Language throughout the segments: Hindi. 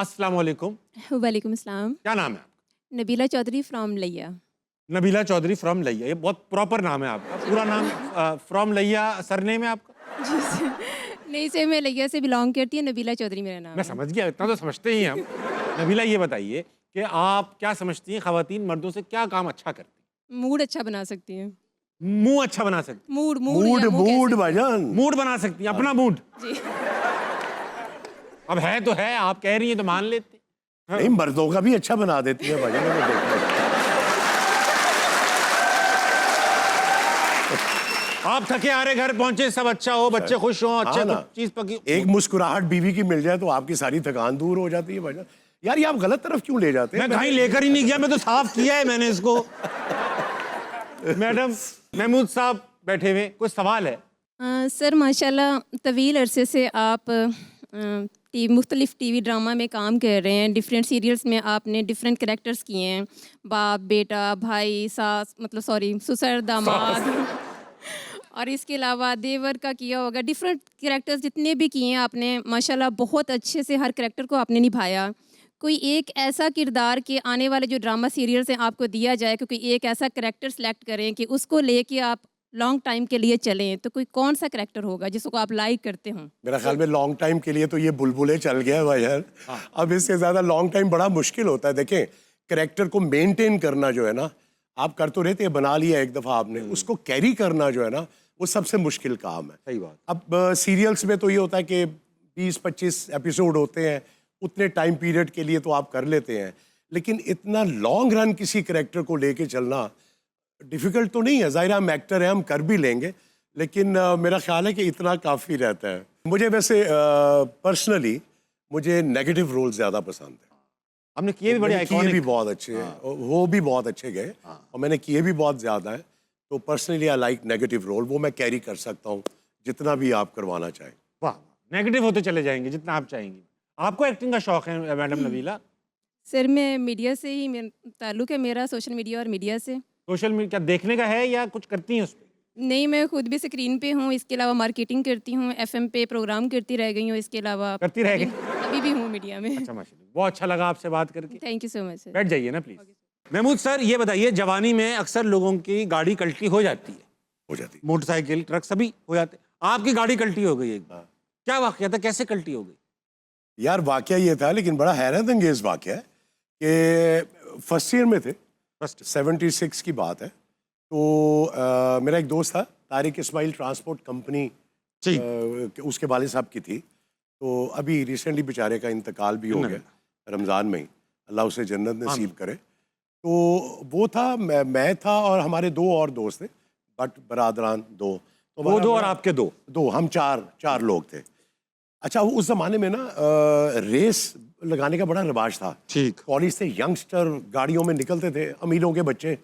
अस्सलाम वालेकुम। वालेकुम अस्सलाम। क्या नाम है आपका? नबीला चौधरी फ्रॉम लिया। नबीला चौधरी फ्रॉम लैया। ये बहुत प्रॉपर नाम है आपका। पूरा नाम फ्रॉम लैया सरनेम है आपका? जी सर। नहीं सर, मैं लिया से बिलोंग करती हूँ। नबीला चौधरी मेरा नाम मैं है। समझ गया, इतना तो समझते ही हैं हम। नबीला ये बताइए कि आप क्या समझती हैं खवातीन मर्दों से क्या काम अच्छा करती हैं? मूड अच्छा बना सकती हैं। मुंह अच्छा बना सकती मूड मूड मूड या मुंह कह मूड सकते हैं। भाईजान। हैं, मूड बना सकती हैं, अपना मूड। जी। अब है तो है, आप कह रही हैं तो मान लेते हैं। नहीं, मर्दों का भी अच्छा बना देती है भाईजान, मैंने देखा है। आप थके हारे घर पहुंचे, सब अच्छा हो, बच्चे खुश हों, अच्छे हाँ ना। चीज पकी। एक मुस्कुराहट बीवी की मिल जाए तो आपकी सारी थकान दूर हो जाती है भाईजान। यार ये आप गलत तरफ क्यों ले जाते हैं? मैं कहीं लेकर ही नहीं गया, मैं तो साफ किया है मैंने इसको। मैडम महमूद साहब बैठे हुए, कोई सवाल है? सर माशाल्लाह तवील अरसे से आप मुख्तलिफ टीवी ड्रामा में काम कर रहे हैं। डिफरेंट सीरियल्स में आपने डिफरेंट कैरेक्टर्स किए हैं। बाप, बेटा, भाई, सास, मतलब सॉरी, ससुर, दामाद और इसके अलावा देवर का किया होगा। डिफरेंट कैरेक्टर्स जितने भी किए हैं आपने माशाल्लाह बहुत अच्छे से हर कैरेक्टर को आपने निभाया। कोई एक ऐसा किरदार कि आने वाले जो ड्रामा सीरियल्स हैं आपको दिया जाए, क्योंकि एक ऐसा कैरेक्टर सेलेक्ट करें कि उसको लेके आप लॉन्ग टाइम के लिए चलें, तो कोई कौन सा कैरेक्टर होगा जिसको आप लाइक करते हो? मेरा ख्याल में लॉन्ग टाइम के लिए तो ये बुलबुले चल गया है भाईजान। अब इससे ज्यादा लॉन्ग टाइम बड़ा मुश्किल होता है। देखें, कैरेक्टर को मेंटेन करना जो है ना, आप कर तो रहते, बना लिया एक दफा आपने, उसको कैरी करना जो है ना, वो सबसे मुश्किल काम है। सही बात। अब सीरियल्स में तो ये होता है कि 20-25 एपिसोड होते हैं, उतने टाइम पीरियड के लिए तो आप कर लेते हैं, लेकिन इतना लॉन्ग रन किसी कैरेक्टर को लेके चलना डिफ़िकल्ट तो नहीं है। ज़ाहिर हम एक्टर हैं, हम कर भी लेंगे, लेकिन मेरा ख्याल है कि इतना काफ़ी रहता है। मुझे वैसे पर्सनली मुझे नेगेटिव रोल ज़्यादा पसंद है। हमने किए भी बड़े मैंने किए आइकॉनिक। भी बहुत अच्छे हैं, वो भी बहुत अच्छे गए, और मैंने किए भी बहुत ज़्यादा है। तो personally I like negative role, वो मैं कैरी कर सकता हूँ जितना भी आप करवाना चाहें। वाह, नेगेटिव होते चले जाएंगे जितना आप चाहेंगी। आपको एक्टिंग का शौक है मैडम नबीला? सर मैं मीडिया से ही ताल्लुक़ है मेरा, सोशल मीडिया और मीडिया से। सोशल मीडिया देखने का है या कुछ करती हैं उस पर? नहीं, मैं खुद भी स्क्रीन पे हूँ, इसके अलावा मार्केटिंग करती हूँ, एफएम पे प्रोग्राम करती रह गई हूँ, इसके अलावा करती रह गई? अभी भी हूँ मीडिया में। अच्छा माशाल्लाह, बहुत अच्छा लगा आपसे बात करके। Thank you so much sir. बैठ जाइए ना प्लीज। महमूद सर ये बताइए, जवानी में अक्सर लोगों की गाड़ी कल्टी हो जाती है, हो जाती है। मोटरसाइकिल, ट्रक सभी हो जाते हैं। आपकी गाड़ी कल्टी हो गई एक बार, क्या वाकया था, कैसे कल्टी हो गई? यार वाकया ये था, लेकिन बड़ा हैरत अंगेज वाकया है कि फर्स्ट ईयर में थे, फर्स्ट 76 की बात है। तो मेरा एक दोस्त था, तारिक इस्माइल ट्रांसपोर्ट कंपनी उसके वालिद साहब की थी। तो अभी रिसेंटली बेचारे का इंतकाल भी हो गया रमज़ान में ही, अल्लाह उसे जन्नत नसीब करे। तो वो था, मैं था और हमारे दो और दोस्त थे, बट बरादरान दो। तो वो दो और आपके दो? दो, हम चार लोग थे। अच्छा, उस जमाने में ना रेस लगाने का बड़ा रिवाज था। ठीक। कॉलेज से यंगस्टर गाड़ियों में निकलते थे, अमीरों के बच्चे,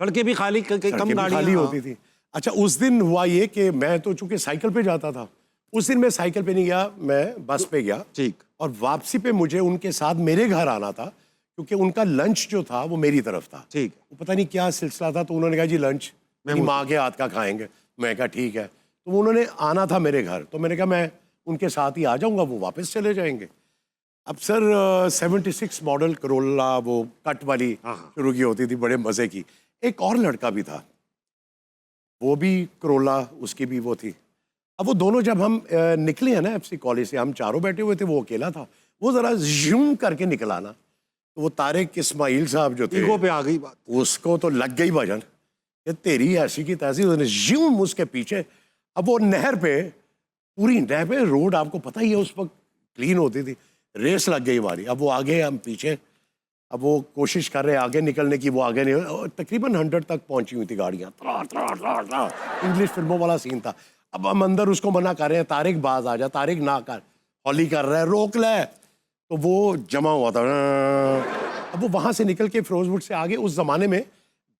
सड़कें भी खाली, कम सड़कें भी गाड़ियां खाली होती थी। अच्छा, उस दिन हुआ ये कि मैं तो चूंकि साइकिल पे जाता था, उस दिन मैं साइकिल पे नहीं गया, मैं बस पे गया। ठीक। और वापसी पे मुझे उनके साथ मेरे घर आना था, क्योंकि उनका लंच जो था वो मेरी तरफ था। ठीक। वो पता नहीं क्या सिलसिला था, तो उन्होंने कहा जी लंच मेरी माँ के हाथ का खाएंगे। मैं कहा ठीक है। तो उन्होंने आना था मेरे घर, तो मैंने कहा मैं उनके साथ ही आ जाऊंगा, वो वापस चले जाएंगे। अब सर 76 मॉडल करोला, वो कट वाली शुरू की होती थी, बड़े मज़े की। एक और लड़का भी था, वो भी करोला, उसकी भी वो थी। अब वो दोनों जब हम निकले हैं ना एफसी कॉलेज से, हम चारों बैठे हुए थे, वो अकेला था। वो ज़रा ज़ूम करके निकला ना, तो वो तारिक इस्माइल साहब जो थे, ईगो पे आ गई बात। उसको तो लग गई भजन, ये तेरी ऐसी की तैसी। उसने ज़ूम उसके पीछे। अब वो नहर पे, पूरी नहर पे, रोड आपको पता ही है उस वक्त क्लीन होती थी, रेस लग गई हमारी। अब वो आगे, हम पीछे। अब वो कोशिश कर रहे हैं आगे निकलने की, वो आगे नहीं, तकरीबन 100 तक पहुंची हुई थी गाड़ियाँ। इंग्लिश फिल्मों वाला सीन था। अब हम अंदर उसको मना कर रहे हैं, तारिक बाज आ जा, तारिक ना कर, हौली कर रहा है, रोक ले। तो वो जमा हुआ था। अब वो वहाँ से निकल के फिरोजपुर से आगे, उस ज़माने में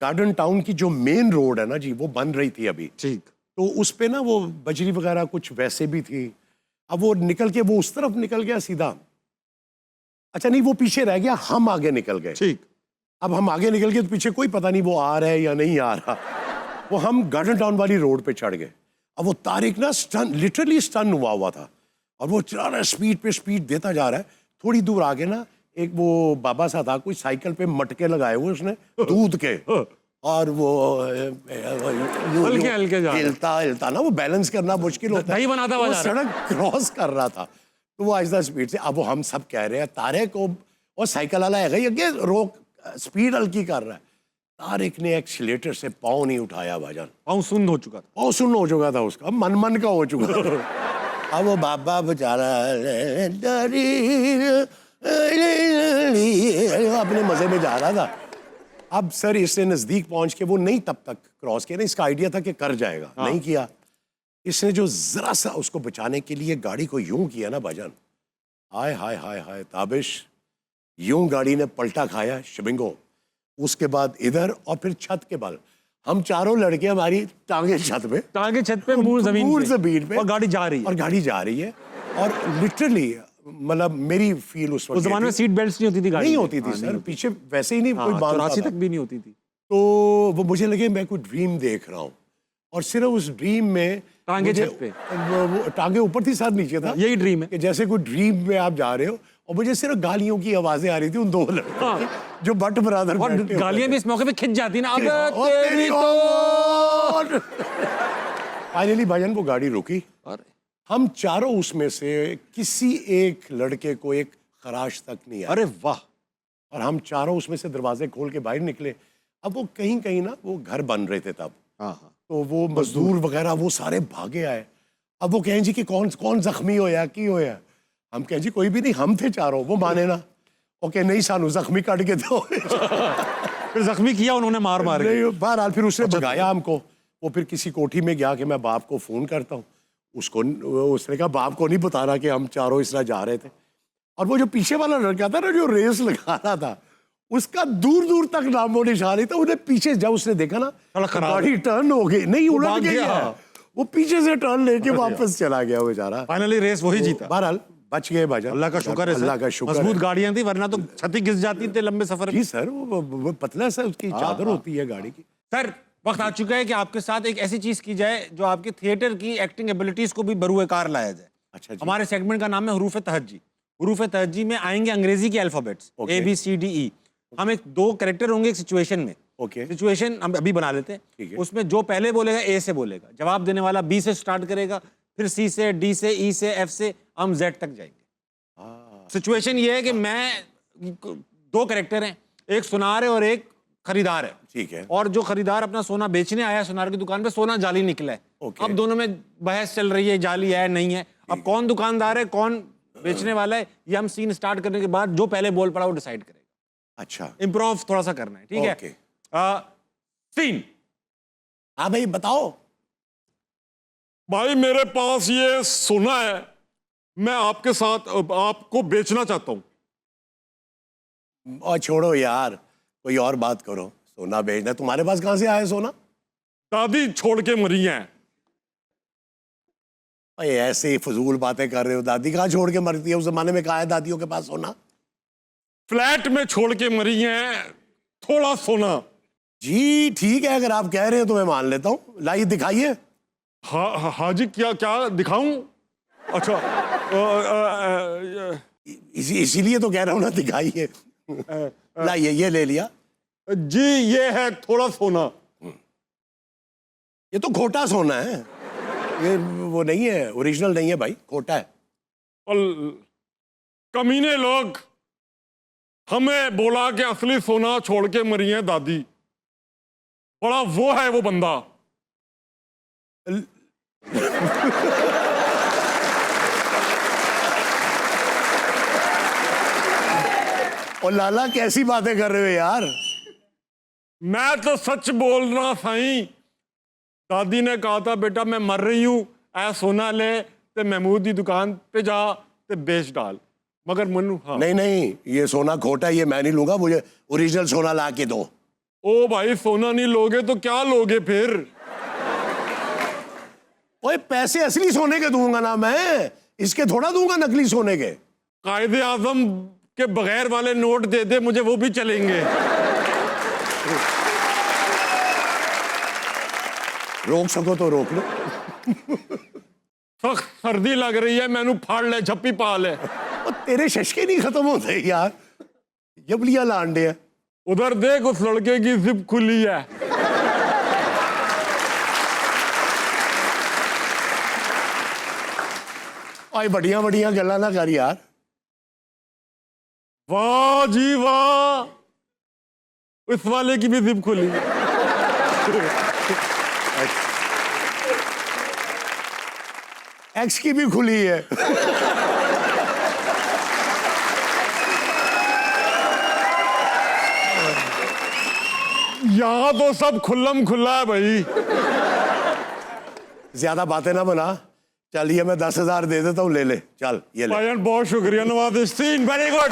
गार्डन टाउन की जो मेन रोड है ना जी, वो बन रही थी अभी। ठीक। तो उस पे ना वो बजरी वगैरह कुछ वैसे भी थी। अब वो निकल के वो उस तरफ निकल गया सीधा। अच्छा नहीं, वो पीछे रह गया, हम आगे निकल गए। ठीक। अब हम आगे निकल गए तो पीछे कोई पता नहीं वो आ रहा है या नहीं आ रहा। वो हम गार्डन टाउन वाली रोड पे चढ़ गए। अब वो तारिक ना स्टन, लिटरली स्टन हुआ था, और वो चला रहा है, स्पीड पे स्पीड देता जा रहा है। थोड़ी दूर आगे ना एक वो बाबा सा था, कोई साइकिल पे मटके लगाए हुए उसने दूध के, और वो हल्के हल्के जा रहा है। हिलता हिलता ना, वो बैलेंस करना मुश्किल होता है। दही बनाता हुआ वो जा रहा सड़क क्रॉस कर रहा था, तो वो आहिस्ता स्पीड से, अब वो हम सब कह रहे हैं तारिक को, और साइकिल वाला है ये रोक, स्पीड हल्की कर रहा है। तारिक ने एक्सीलेटर से पाँव नहीं उठाया भाईजान, पाँव सुन्न हो चुका था। पाँव सुन्न हो चुका था उसका, मन मन का हो चुका था। अब वो बाबा बेचारा अपने मजे में जा रहा था। अब सर इसने नजदीक पहुंच के, वो नहीं तब तक क्रॉस किया ना, इसका आइडिया था कि कर जाएगा, नहीं किया। इसने जो जरा सा उसको बचाने के लिए गाड़ी को यूं किया ना भाईजान, हाय हाय हाय हाय ताबिश, यूं गाड़ी ने पलटा खाया शिबिंगो, उसके बाद इधर, और फिर छत के बल। हम चारों लड़के, हमारी टांगे छत पे, टांगे छत पे, मुंह जमीन पे, और गाड़ी जा रही है, और गाड़ी जा रही है। और लिटरली मतलब मेरी फील उस वक्त, उस जमाने में सीट बेल्ट नहीं होती थी, गाड़ी नहीं होती थी सर, पीछे वैसे ही नहीं कोई बांधता 84 था। तक भी नहीं होती थी। तो वो मुझे लगे मैं कोई ड्रीम देख रहा हूँ, और सिर्फ उस ड्रीम में टांगे मुझे- छत पे। वो टांगे ऊपर थी, सर नीचे था। यही ड्रीम है कि जैसे कोई ड्रीम में आप जा रहे हो, और मुझे सिर्फ गालियों की आवाजें आ रही थी उन दो लड़कों की, जो भट्ट ब्रदर और बैठे हुए गालियां थे। भी इस मौके पे खिंच जाती ना, अब और तेरी तो। फाइनली भाईजान वो गाड़ी रुकी, अरे हम चारों उसमें से किसी एक लड़के को एक खराश तक नहीं आया, अरे वाह, और हम चारों उसमें से दरवाजे खोल के बाहर निकले। अब वो कहीं कहीं ना वो घर बन रहे थे तब, हाँ तो वो मजदूर वगैरह वो सारे भागे आए। अब वो कहें जी कि कौन कौन जख्मी होया की होया, हम कहें जी कोई भी नहीं, हम थे चारों। वो माने ना, ओके नहीं सानू जख्मी काट के दो। फिर जख्मी किया उन्होंने मार मार के। नहीं, बहरहाल फिर उसने भगाया हमको। वो फिर किसी कोठी में गया कि मैं बाप को फोन करता हूँ, उसको उसने कहा बाप को नहीं बताना कि हम चारों इस तरह जा रहे थे। और वो जो पीछे वाला लड़का था ना, जो रेस लगा रहा था, उसका दूर दूर तक नामो निशान नहीं था। उन्हें पीछे जब उसने देखा ना, गाड़ी टर्न हो गई, नहीं उलट भाग गई गया। है, वो पीछे से टर्न लेके वापस चला गया बेचारा। फाइनली रेस वही जीता। बहरहाल बच गए भाईजान, अल्लाह का शुक्र है सर। अल्लाह का शुक्र है। मजबूत गाड़ियां थी, वरना तो छती घिस जाती थी लंबे सफर में। जी सर, वो पतला सा उसकी चादर होती है गाड़ी की। सर वक्त आ चुका है कि आपके साथ एक ऐसी चीज की जाए जो आपकी थिएटर की एक्टिंग एबिलिटीज को भी बरूए कार लाया जाए। अच्छा जी। हमारे सेगमेंट का नाम है हरूफ तहज्जी। हरूफ तहज्जी में आएंगे अंग्रेजी के अल्फाबेट्स, Okay. ABCDE। हम एक दो कैरेक्टर होंगे एक सिचुएशन में। Okay. सिचुएशन हम अभी बना लेते ठीक हैं। है। उसमें जो पहले बोलेगा A से बोलेगा, जवाब देने वाला B से स्टार्ट करेगा, फिर C से, D से, E से, F से, हम Z तक जाएंगे। सिचुएशन ये है कि मैं, दो कैरेक्टर हैं, एक सुनार है और एक खरीदार है। ठीक है। और जो खरीदार अपना सोना बेचने आया है सुनार की दुकान पे, सोना जाली निकला है। Okay. अब दोनों में बहस चल रही है, जाली है नहीं है। अब कौन दुकानदार है कौन बेचने वाला है, ये हम सीन स्टार्ट करने के बाद जो पहले बोल पड़ा वो डिसाइड करेगा। अच्छा, इम्प्रोव थोड़ा सा करना है, ठीक Okay. है। सीन। हाँ भाई बताओ। भाई मेरे पास ये सोना है, मैं आपके साथ आपको बेचना चाहता हूं। और छोड़ो यार, कोई और बात करो। सोना बेचना, तुम्हारे पास कहां से आया सोना? दादी छोड़ के मरी हैं। भाई ऐसे ही फजूल बातें कर रहे हो। दादी कहाँ छोड़ के मरती है? उस जमाने में कहाँ है दादियों के पास सोना? फ्लैट में छोड़ के मरी हैं, थोड़ा सोना। जी ठीक है, अगर आप कह रहे हो तो मैं मान लेता हूँ। लाइए दिखाइए। हाँ जी, क्या क्या दिखाऊं? अच्छा इसीलिए तो कह रहा हूँ ना, दिखाइए। लाइए, ये ले लिया। जी ये है थोड़ा सोना। ये तो खोटा सोना है, ये वो नहीं है, ओरिजिनल नहीं है भाई, खोटा है। और कमीने लोग हमें बोला कि असली सोना छोड़ के मरी है दादी। बड़ा वो है वो बंदा। और लाला कैसी बातें कर रहे हो यार? मैं तो सच बोल रहा साईं। दादी ने कहा था बेटा मैं मर रही हूं, ऐ सोना ले ते महमूद की दुकान पे जा ते बेच डाल। मगर मनु हाँ। नहीं नहीं, ये सोना खोटा है, ये मैं नहीं लूंगा, मुझे ओरिजिनल सोना ला के दो। ओ भाई सोना नहीं लोगे तो क्या लोगे फिर? ओए पैसे असली सोने के दूंगा ना मैं, इसके थोड़ा दूंगा नकली सोने के। कायदे आजम के बगैर वाले नोट दे दे मुझे, वो भी चलेंगे। रोक सको तो रोक लो। सख्त सर्दी लग रही है, मैनू फाड़ ले झप्पी पा ले। और तेरे शशके नहीं खत्म होते यार, जबलियां लांडे है। उधर देख उस लड़के की जिप खुली है। भाई बढ़िया बढ़िया गल्ला ना कर यार। वाह जी वाह, उस वाले की भी जिप खुली है। एक्स की भी खुली है। यहाँ तो सब खुल्लम खुल्ला है भाई। ज्यादा बातें ना बना, चल ये मैं 10,000 दे देता हूँ, ले ले चल ये ले। भाईजान बहुत शुक्रिया, नवाज सीन वेरी गुड।